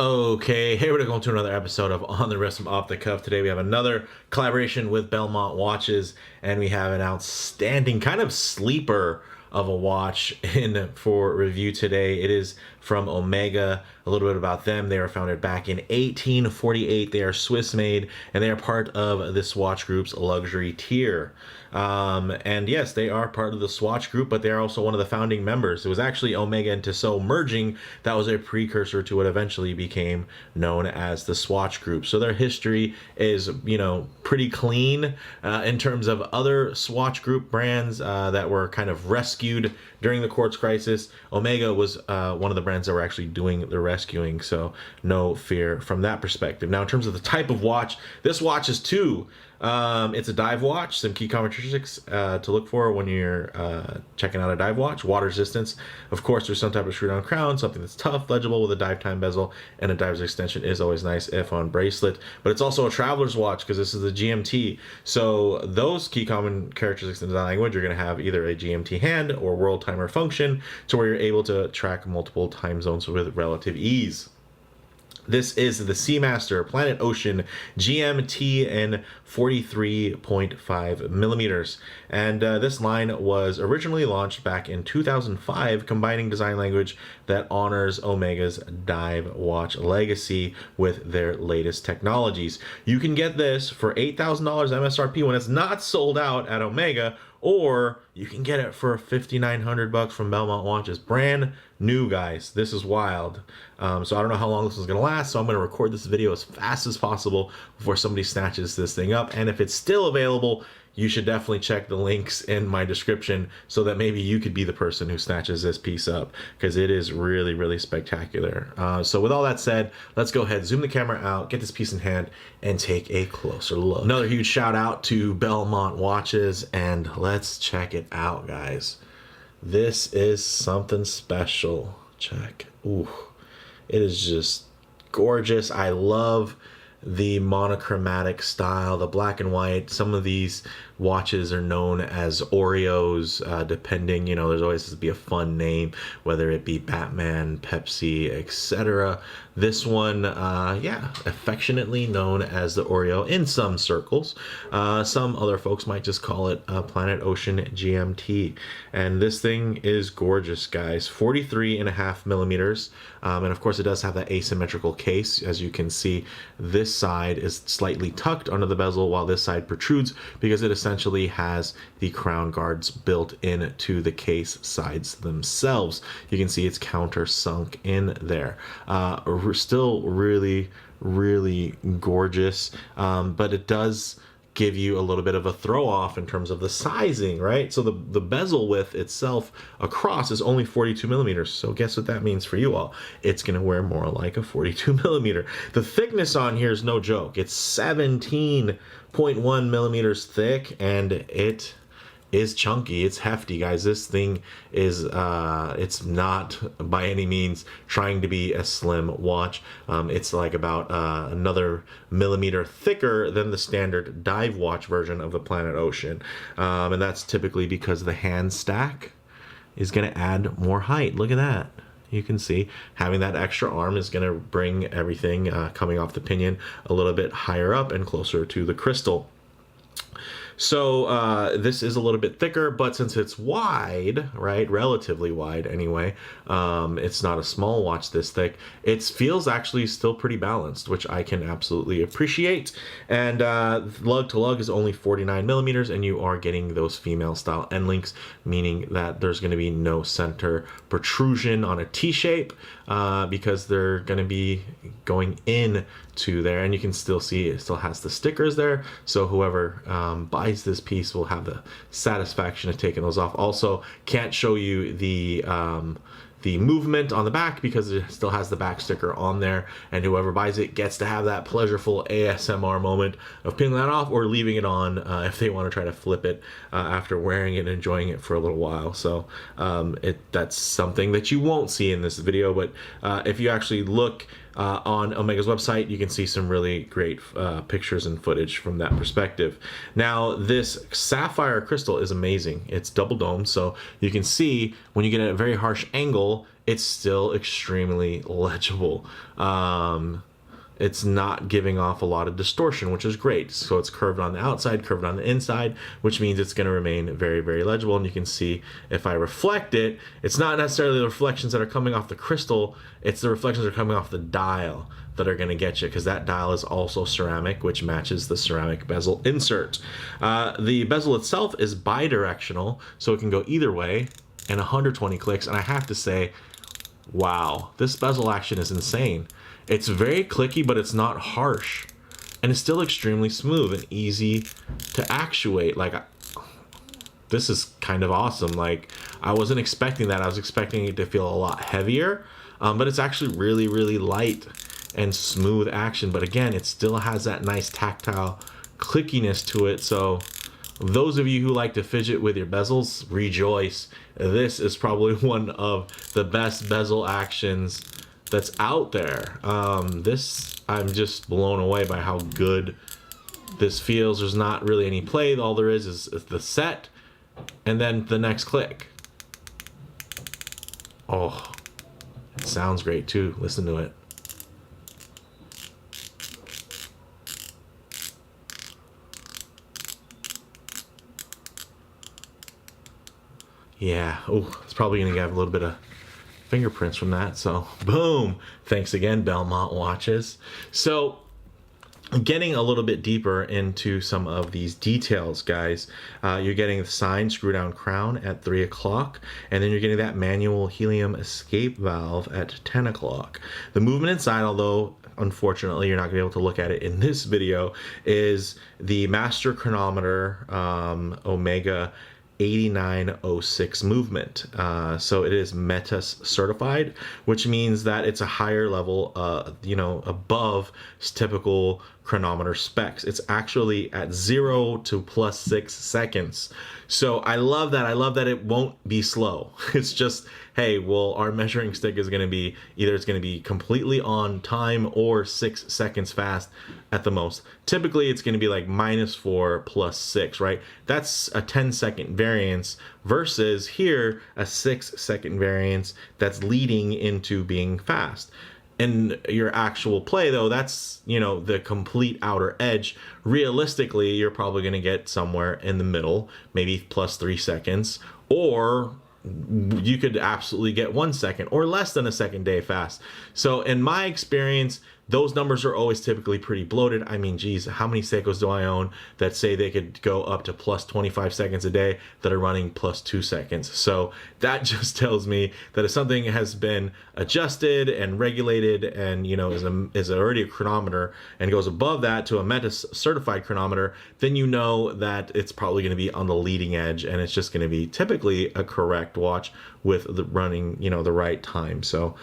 Okay, hey, we're going to another episode of On the Wrist from Off the Cuff. Today we have another collaboration with Belmont Watches, and we have an outstanding kind of sleeper of a watch in for review today. It is from Omega. A little bit about them. They were founded back in 1848. They are Swiss made, and they are part of the Swatch Group's luxury tier. And yes, they are part of the Swatch Group, but they are also one of the founding members. It was actually Omega and Tissot merging that was a precursor to what eventually became known as the Swatch Group. So their history is, pretty clean in terms of other Swatch Group brands that were kind of rescued during the quartz crisis. Omega was one of the brands that were actually doing the rescuing, so no fear from that perspective. Now, in terms of the type of watch, this watch is it's a dive watch. Some key characteristics to look for when you're checking out a dive watch: water resistance. Of course, there's some type of screw-down crown, something that's tough, legible with a dive time bezel, and a diver's extension is always nice if on bracelet. But it's also a traveler's watch because this is the GMT. So those key common characteristics in design language, you're going to have either a GMT hand or world timer function, to where you're able to track multiple time zones with relative ease. This is the Seamaster Planet Ocean GMT in 43.5 millimeters. And this line was originally launched back in 2005, combining design language that honors Omega's dive watch legacy with their latest technologies. You can get this for $8,000 MSRP when it's not sold out at Omega, or you can get it for $5,900 from Belmont Watches. Brand new, guys. This is wild. So I don't know how long this is going to last, so I'm going to record this video as fast as possible before somebody snatches this thing up. And if it's still available, you should definitely check the links in my description so that maybe you could be the person who snatches this piece up, because it is really, really spectacular. So with all that said, let's go ahead, zoom the camera out, get this piece in hand, and take a closer look. Another huge shout out to Belmont Watches, and let's check it out, guys. This is something special. Check. Ooh, it is just gorgeous. I love the monochromatic style, the black and white. Some of these watches are known as Oreos, depending, there's always to be a fun name, whether it be Batman, Pepsi, etc. This one, affectionately known as the Oreo in some circles. Some other folks might just call it Planet Ocean GMT. And this thing is gorgeous, guys. 43.5 millimeters. And of course, it does have that asymmetrical case. As you can see, this side is slightly tucked under the bezel while this side protrudes, because it essentially has the crown guards built into the case sides themselves. You can see it's countersunk in there. Still really, really gorgeous, but it does give you a little bit of a throw off in terms of the sizing, right? So the bezel width itself across is only 42 millimeters. So guess what that means for you all? It's going to wear more like a 42 millimeter. The thickness on here is no joke. It's 17.1 millimeters thick, and it is chunky. It's hefty, guys. This thing is it's not by any means trying to be a slim watch. It's like about another millimeter thicker than the standard dive watch version of the Planet Ocean, and that's typically because the hand stack is going to add more height. Look at that. You can see having that extra arm is going to bring everything coming off the pinion a little bit higher up and closer to the crystal. So this is a little bit thicker, but since it's wide, right, relatively wide anyway, it's not a small watch this thick, it feels actually still pretty balanced, which I can absolutely appreciate. And lug to lug is only 49 millimeters, and you are getting those female style end links, meaning that there's going to be no center protrusion on a T-shape, because they're going to be going in to there, and you can still see it still has the stickers there, so whoever buys this piece will have the satisfaction of taking those off. Also, can't show you the movement on the back because it still has the back sticker on there, and whoever buys it gets to have that pleasureful ASMR moment of peeling that off or leaving it on if they want to try to flip it after wearing it and enjoying it for a little while. So that's something that you won't see in this video, but if you actually look on Omega's website, you can see some really great pictures and footage from that perspective. Now, this sapphire crystal is amazing. It's double domed, so you can see when you get a very harsh angle, it's still extremely legible. It's not giving off a lot of distortion, which is great. So it's curved on the outside, curved on the inside, which means it's going to remain very, very legible. And you can see if I reflect it, it's not necessarily the reflections that are coming off the crystal, it's the reflections that are coming off the dial that are going to get you, because that dial is also ceramic, which matches the ceramic bezel insert. The bezel itself is bidirectional, so it can go either way, and 120 clicks. And I have to say, wow, this bezel action is insane. It's very clicky, but it's not harsh, and it's still extremely smooth and easy to actuate. Like, this is kind of awesome. Like, I wasn't expecting that. I was expecting it to feel a lot heavier, but it's actually really, really light and smooth action. But again, it still has that nice tactile clickiness to it. So those of you who like to fidget with your bezels, rejoice. This is probably one of the best bezel actions that's out there. I'm just blown away by how good this feels. There's not really any play. All there is the set and then the next click. Oh, it sounds great too. Listen to it. Yeah, oh, it's probably gonna have a little bit of fingerprints from that. So boom, thanks again, Belmont watches. So getting a little bit deeper into some of these details, guys, you're getting the signed screw down crown at 3 o'clock, and then you're getting that manual helium escape valve at 10 o'clock. The movement inside, although unfortunately you're not gonna be able to look at it in this video, is the master chronometer Omega 8906 movement. So it is METAS certified, which means that it's a higher level, above typical chronometer specs. It's actually at 0 to +6 seconds. So I love that. I love that it won't be slow. It's just, hey, well, our measuring stick is going to be either it's going to be completely on time or 6 seconds fast at the most. Typically, it's going to be like -4 +6, right? That's a 10-second variance versus here a 6-second variance that's leading into being fast. In your actual play, though, that's, the complete outer edge. Realistically, you're probably going to get somewhere in the middle, maybe +3 seconds, or you could absolutely get 1 second or less than a second day fast. So in my experience, those numbers are always typically pretty bloated. I mean, geez, how many Seikos do I own that say they could go up to +25 seconds a day that are running +2 seconds? So that just tells me that if something has been adjusted and regulated and, is already a chronometer and goes above that to a METAS certified chronometer, then you know that it's probably going to be on the leading edge, and it's just going to be typically a correct watch with the running, the right time. So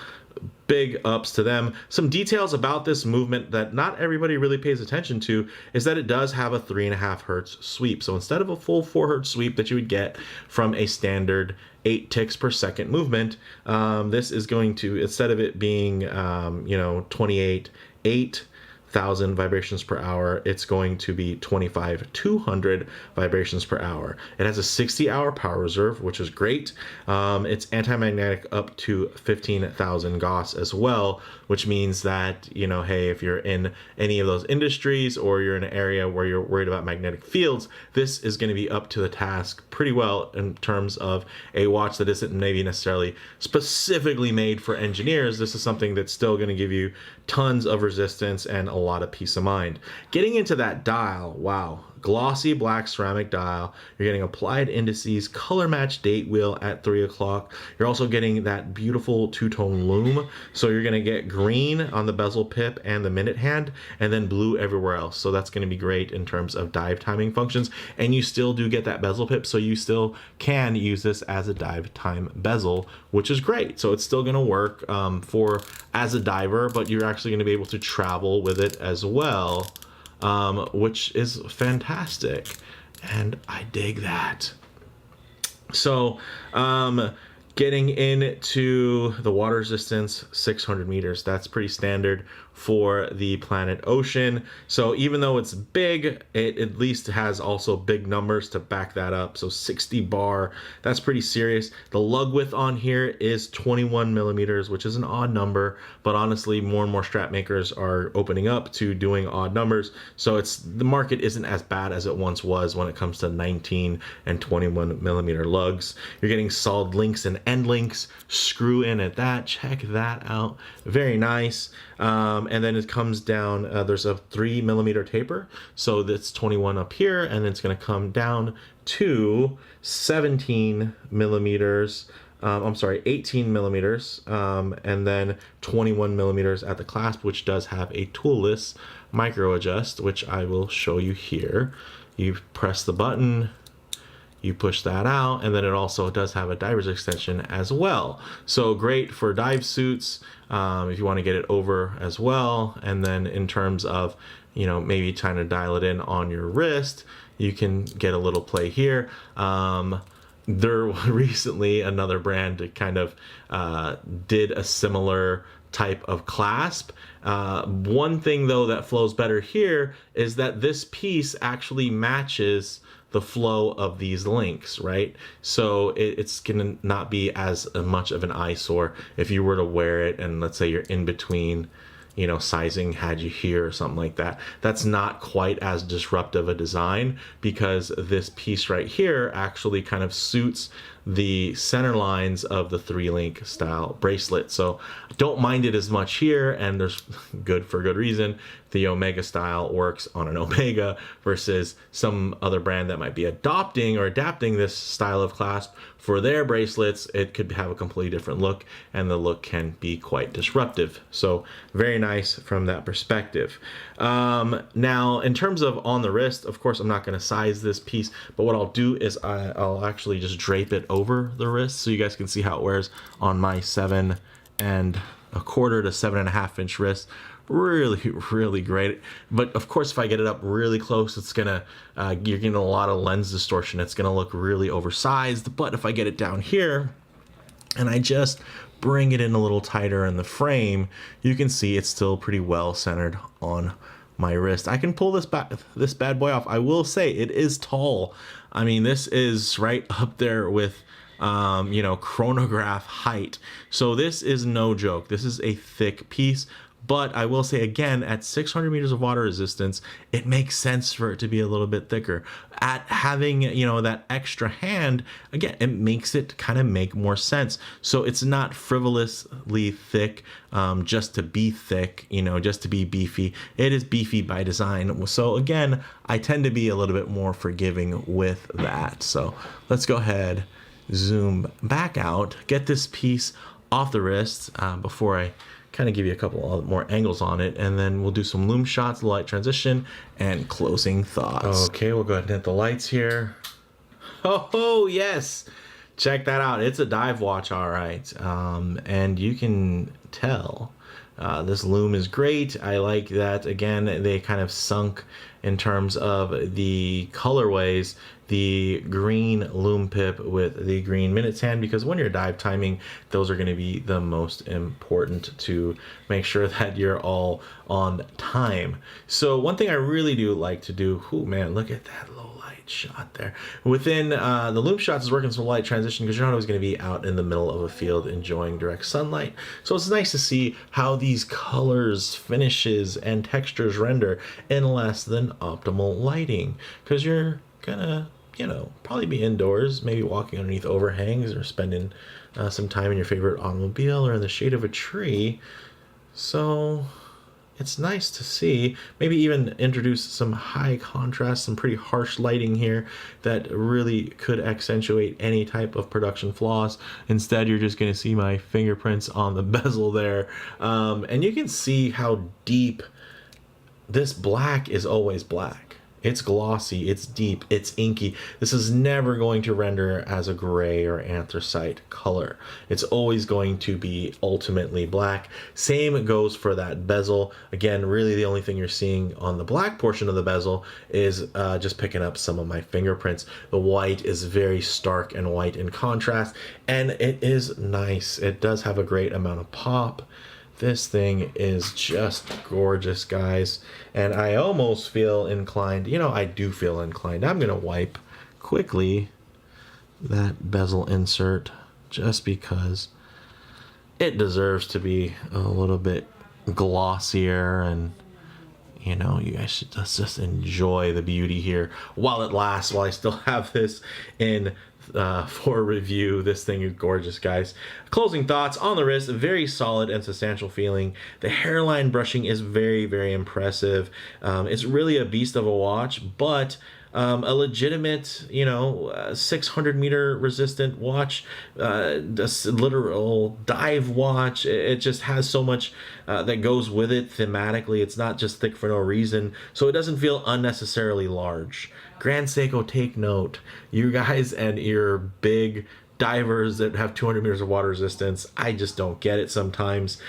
big ups to them. Some details about this movement that not everybody really pays attention to is that it does have a 3.5 hertz sweep. So instead of a full 4 hertz sweep that you would get from a standard 8 ticks per second movement, this is going to, instead of it being 28,000 vibrations per hour, it's going to be 25,200 vibrations per hour. It has a 60-hour power reserve, which is great. It's anti-magnetic up to 15,000 Gauss as well, which means that, hey, if you're in any of those industries or you're in an area where you're worried about magnetic fields, this is going to be up to the task pretty well in terms of a watch that isn't maybe necessarily specifically made for engineers. This is something that's still going to give you tons of resistance and a lot of peace of mind. Getting into that dial, wow. Glossy black ceramic dial. You're getting applied indices, color match date wheel at 3 o'clock. You're also getting that beautiful two-tone lume. So you're going to get green on the bezel pip and the minute hand, and then blue everywhere else. So that's going to be great in terms of dive timing functions. And you still do get that bezel pip, so you still can use this as a dive time bezel, which is great. So it's still going to work for as a diver, but you're actually going to be able to travel with it as well. Which is fantastic, and I dig that. So Getting into the water resistance, 600 meters. That's pretty standard for the planet Ocean. So even though it's big, it at least has also big numbers to back that up. So 60 bar, that's pretty serious. The lug width on here is 21 millimeters, which is an odd number, but honestly, more and more strap makers are opening up to doing odd numbers. So the market isn't as bad as it once was when it comes to 19 and 21 millimeter lugs. You're getting solid links and end links, screw in at that. Check that out. Very nice. And then it comes down, there's a 3 millimeter taper. So that's 21 up here, and then it's going to come down to 17 millimeters. I'm sorry, 18 millimeters, and then 21 millimeters at the clasp, which does have a toolless micro adjust, which I will show you here. You press the button, you push that out, and then it also does have a diver's extension as well. So great for dive suits, if you want to get it over as well. And then in terms of, you know, maybe trying to dial it in on your wrist, you can get a little play here. There recently another brand kind of did a similar type of clasp. One thing though that flows better here is that this piece actually matches the flow of these links, right? So it's gonna not be as much of an eyesore if you were to wear it and let's say you're in between, you know, sizing had you here or something like that. That's not quite as disruptive a design because this piece right here actually kind of suits the center lines of the 3-link style bracelet. So don't mind it as much here, and there's good for good reason. The Omega style works on an Omega versus some other brand that might be adopting or adapting this style of clasp for their bracelets. It could have a completely different look, and the look can be quite disruptive. So very nice from that perspective. Now, in terms of on the wrist, of course, I'm not going to size this piece, but what I'll do is I'll actually just drape it over the wrist so you guys can see how it wears on my 7 1/4 to 7.5 inch wrist. Really great. But of course, if I get it up really close, it's gonna you're getting a lot of lens distortion. It's gonna look really oversized. But if I get it down here and I just bring it in a little tighter in the frame, you can see it's still pretty well centered on my wrist. I can pull this bad boy off. I will say it is tall. I mean, this is right up there with you know, chronograph height. So this is no joke. This is a thick piece. But I will say again, at 600 meters of water resistance, it makes sense for it to be a little bit thicker. At having, you know, that extra hand, again, it makes it kind of make more sense. So it's not frivolously thick just to be thick, you know, just to be beefy. It is beefy by design. So again, I tend to be a little bit more forgiving with that. So let's go ahead, zoom back out, get this piece off the wrist before I kind of give you a couple more angles on it, and then we'll do some loom shots, light transition, and closing thoughts. Okay, we'll go ahead and hit the lights here. Oh yes, check that out. It's a dive watch, all right. And you can tell this loom is great. I like that, again, they kind of sunk in terms of the colorways, the green loom pip with the green minutes hand, because when you're dive timing, those are going to be the most important to make sure that you're all on time. So one thing I really do like to do, oh man, look at that low light shot there. Within the loom shots is working some light transition because you're not always going to be out in the middle of a field enjoying direct sunlight. So it's nice to see how these colors, finishes, and textures render in less than optimal lighting, because you're gonna, you know, probably be indoors, maybe walking underneath overhangs or spending some time in your favorite automobile or in the shade of a tree. So it's nice to see, maybe even introduce some high contrast, some pretty harsh lighting here that really could accentuate any type of production flaws. Instead, you're just going to see my fingerprints on the bezel there. And you can see how deep this black is always black. It's glossy, it's deep, it's inky. This is never going to render as a gray or anthracite color. It's always going to be ultimately black. Same goes for that bezel. Again, really the only thing you're seeing on the black portion of the bezel is just picking up some of my fingerprints. The white is very stark and white in contrast, and it is nice. It does have a great amount of pop. This thing is just gorgeous, guys. And I almost feel inclined, I do feel inclined. I'm going to wipe quickly that bezel insert just because it deserves to be a little bit glossier, and you guys should just enjoy the beauty here while it lasts, while I still have this in for review. This thing is gorgeous, guys. Closing thoughts on the wrist: very solid and substantial feeling. The hairline brushing is very, very impressive. It's really a beast of a watch, but a legitimate, 600 meter resistant watch, this literal dive watch. It just has so much that goes with it thematically. It's not just thick for no reason, so it doesn't feel unnecessarily large. Grand Seiko, take note, you guys and your big divers that have 200 meters of water resistance. I just don't get it sometimes.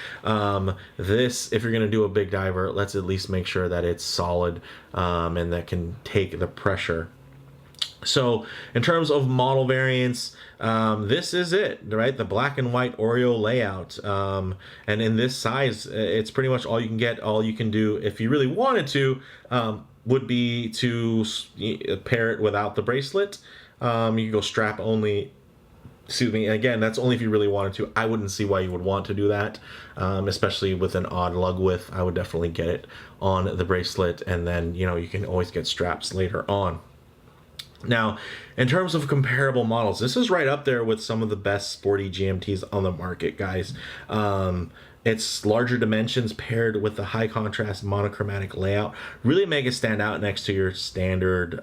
This, if you're going to do a big diver, let's at least make sure that it's solid and that can take the pressure. So in terms of model variants, this is it, right? The black and white Oreo layout. And in this size, it's pretty much all you can get. All you can do, if you really wanted to, would be to pair it without the bracelet. You can go strap only. Excuse me. Again, that's only if you really wanted to. I wouldn't see why you would want to do that, especially with an odd lug width. I would definitely get it on the bracelet, and then you can always get straps later on. Now, in terms of comparable models, this is right up there with some of the best sporty GMTs on the market, guys. Its larger dimensions paired with the high contrast monochromatic layout really make it stand out next to your standard,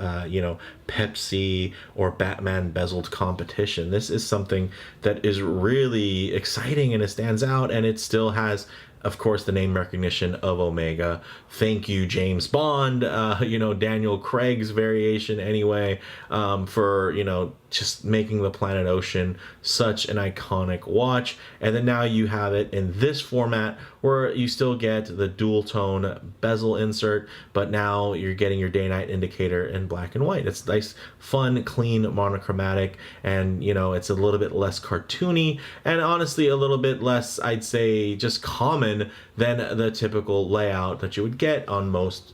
Pepsi or Batman bezeled competition. This is something that is really exciting, and it stands out, and it still has, of course, the name recognition of Omega. Thank you, James Bond, Daniel Craig's variation anyway, for, just making the Planet Ocean such an iconic watch. And then now you have it in this format where you still get the dual tone bezel insert, but now you're getting your day-night indicator in black and white. It's nice, fun, clean, monochromatic, and it's a little bit less cartoony, and honestly a little bit less, I'd say, just common than the typical layout that you would get on most,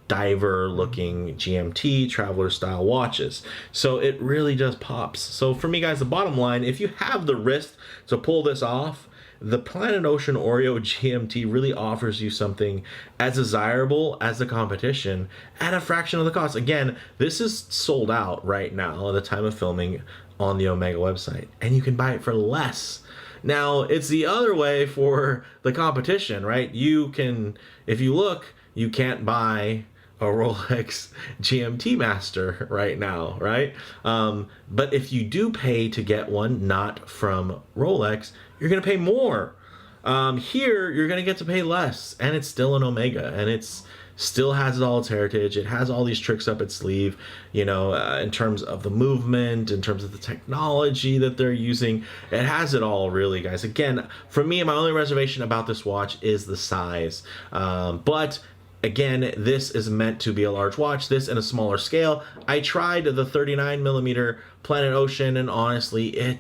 diver looking GMT traveler style watches. So it really just pops. So for me, guys, the bottom line, if you have the wrist to pull this off, the Planet Ocean Oreo GMT really offers you something as desirable as the competition at a fraction of the cost. Again, this is sold out right now at the time of filming on the Omega website, and you can buy it for less. Now, it's the other way for the competition, right? You can, if you look, you can't buy a Rolex GMT Master right now, right? But if you do pay to get one not from Rolex, you're going to pay more. Here, you're going to get to pay less, and it's still an Omega, and it's still has all its heritage. It has all these tricks up its sleeve, in terms of the movement, in terms of the technology that they're using. It has it all, really, guys. Again, for me, my only reservation about this watch is the size. But again, this is meant to be a large watch, this in a smaller scale. I tried the 39 millimeter Planet Ocean, and honestly, it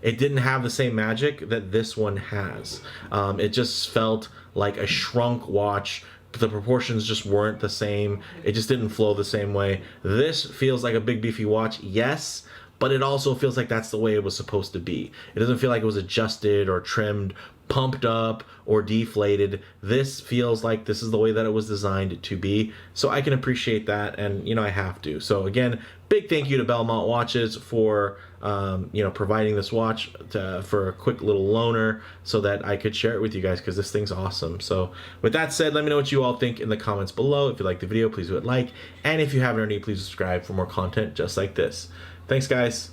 didn't have the same magic that this one has. It just felt like a shrunk watch. The proportions just weren't the same. It just didn't flow the same way. This feels like a big beefy watch, yes, but it also feels like that's the way it was supposed to be. It doesn't feel like it was adjusted or trimmed, pumped up or deflated. This feels like this is the way that it was designed to be. So I can appreciate that, and I have to. So again, big thank you to Belmont Watches for providing this watch for a quick little loaner so that I could share it with you guys, because this thing's awesome. So with that said, let me know what you all think in the comments below. If you like the video, please do it like, and if you haven't already, please subscribe for more content just like this. Thanks, guys.